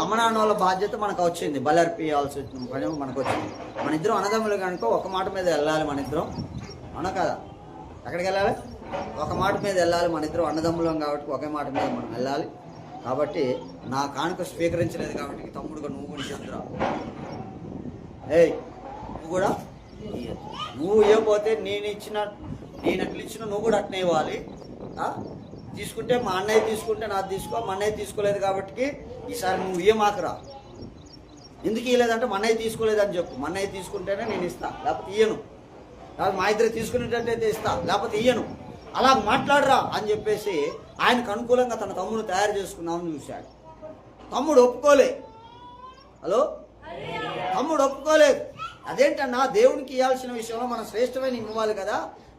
అమ్మ నాన్న వాళ్ళ బాధ్యత మనకు వచ్చింది, బలర్పియాల్సి వచ్చిన పని మనకు వచ్చింది. మన ఇద్దరం అన్నదమ్ములు కనుక ఒక మాట మీద వెళ్ళాలి. మన ఇద్దరం అన్న కదా, ఎక్కడికి వెళ్ళాలి? ఒక మాట మీద వెళ్ళాలి. మన ఇద్దరం అన్నదమ్ములం కాబట్టి ఒకే మాట మీద మనం వెళ్ళాలి. కాబట్టి నా కానుక స్వీకరించలేదు కాబట్టి తమ్ముడుగా నువ్వు కూడా చెందురా. నువ్వు కూడా నువ్వు ఇవ్వకపోతే నేను ఎట్లు ఇచ్చినా నువ్వు కూడా అట్నే ఇవ్వాలి. తీసుకుంటే మా అన్నయ్య తీసుకుంటే నాది తీసుకో, మా అన్నయ్య తీసుకోలేదు కాబట్టి ఈసారి నువ్వు ఇయ్యమాకరా. ఎందుకు ఇవ్వలేదంటే మా అన్నయ్య తీసుకోలేదని చెప్పు. మా అన్నయ్య తీసుకుంటేనే నేను ఇస్తా, లేకపోతే ఇయ్యను. లేకపోతే మా ఇద్దరు తీసుకునేటట్టయితే ఇస్తా, లేకపోతే ఇయ్యను. అలా మాట్లాడరా అని చెప్పేసి ఆయనకు అనుకూలంగా తన తమ్ముడు తయారు చేసుకున్నామని చూశాడు. తమ్ముడు ఒప్పుకోలే. హలో, తమ్ముడు ఒప్పుకోలేదు. అదేంటన్నా, దేవునికి ఇవ్వాల్సిన విషయంలో మనం శ్రేష్టమైన ఇవ్వాలి కదా,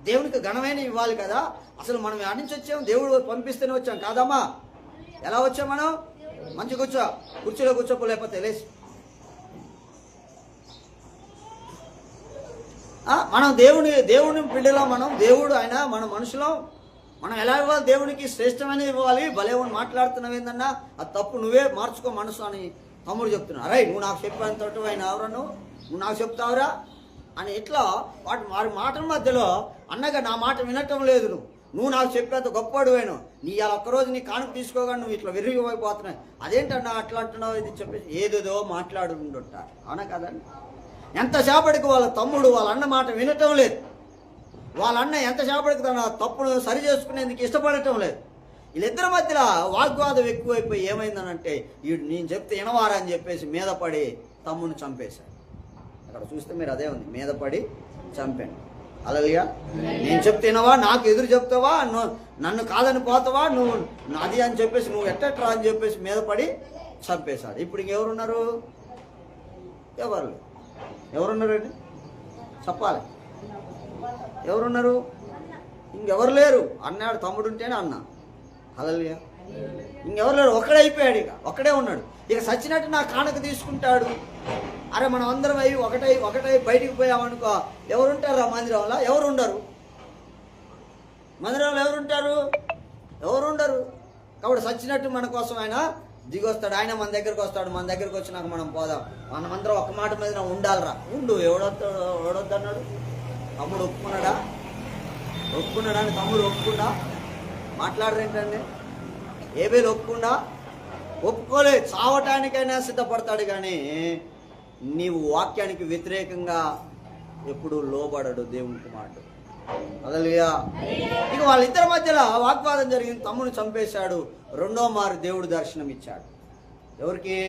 దేవునికి ఘనమైన ఇవ్వాలి కదా. అసలు మనం ఎక్కడి నుంచి వచ్చాము? దేవుడు పంపిస్తేనే వచ్చాం కాదమ్మా. ఎలా వచ్చాం మనం? మంచి కుర్చీలో కూర్చోపోలేకపోతే లేచి మనం దేవుని బిడ్డలో మనం దేవుడు ఆయన మన మనుషులం. మనం ఎలా ఇవ్వాలి? దేవునికి శ్రేష్టమైన ఇవ్వాలి. భలేవని మాట్లాడుతున్నావు ఏందన్నా, అది తప్పు, నువ్వే మార్చుకో మనసు అని తమ్ముడు చెప్తున్నావు. అరే నువ్వు నాకు చెప్పేంత ఆయన ఎవరు, నువ్వు నాకు చెప్తావురా అని ఇట్లా వారి మాటల మధ్యలో అన్నగా నా మాట వినటం లేదు, నువ్వు నాకు చెప్పేంత గొప్పవాడు అయినా నీ అలా ఒక్కరోజు నీ కానుక తీసుకోగా నువ్వు ఇట్లా విరిగిపోతున్నావు. అదేంటన్నా అట్లా అంటున్నావు ఇది చెప్పేసి ఏదేదో మాట్లాడు ఉండుంటారు. అవునా కదండి? ఎంతసేపటికి వాళ్ళ తమ్ముడు వాళ్ళ అన్న మాట వినటం లేదు. వాళ్ళ అన్న ఎంతసేపటికి తన తప్పును సరి చేసుకునేందుకు ఇష్టపడటం లేదు. వీళ్ళిద్దరి మధ్యలో వాగ్వాదం ఎక్కువైపోయి ఏమైందనంటే వీడు నేను చెప్తే వినవారా అని చెప్పేసి మీద పడి తమ్ముని చంపేశాడు. అక్కడ చూస్తే మీరు అదే ఉంది, మీద పడి చంపాను. హల్లెలూయా. నేను చెప్తేనవా, నాకు ఎదురు చెప్తావా, నన్ను కాదని పోతావా, నువ్వు నాది అని చెప్పేసి నువ్వు ఎట్టట్రా అని చెప్పేసి మీద పడి చంపేశాడు. ఇప్పుడు ఇంకెవరున్నారు? ఎవరున్నారండి చెప్పాలి. ఎవరున్నారు? ఇంకెవరు లేరు. అన్నాడు తమ్ముడు ఉంటేనే అన్న. హల్లెలూయా. ఇంకెవరు లేరు, ఒక్కడే అయిపోయాడు. ఒక్కడే ఉన్నాడు. ఇక సచ్చినట్టు నా కానుక తీసుకుంటాడు. అరే మనం అందరం అయ్యి ఒకటై బయటికి పోయామనుకో, ఎవరుంటారు ఆ మందిరంలో? ఎవరు ఉండరు. మందిరంలో ఎవరుండరు. కాబట్టి సచ్చినట్టు మన కోసం ఆయన దిగొస్తాడు. ఆయన మన దగ్గరకు వస్తాడు. మన దగ్గరకు వచ్చినాక మనం పోదాం, మనమందరం ఒక మాట మీద ఉండాలిరా. ఎవడొద్దన్నాడు? తమ్ముడు ఒప్పుకున్నాడా అని తమ్ముడు ఒప్పుకుండా మాట్లాడరేంటండి? ఏబేలు ఒప్పుకోలే. చావటానికైనా సిద్ధపడతాడు కానీ నీవు వాక్యానికి వ్యతిరేకంగా ఎప్పుడు లోబడడు దేవునికి మాట. హల్లెలూయా. ఇక వాళ్ళిద్దరి మధ్యలో వాగ్వాదం జరిగింది. తమ్ముని చంపేశాడు. రెండో మారు దేవుడు దర్శనం ఇచ్చాడు. ఎవరికి?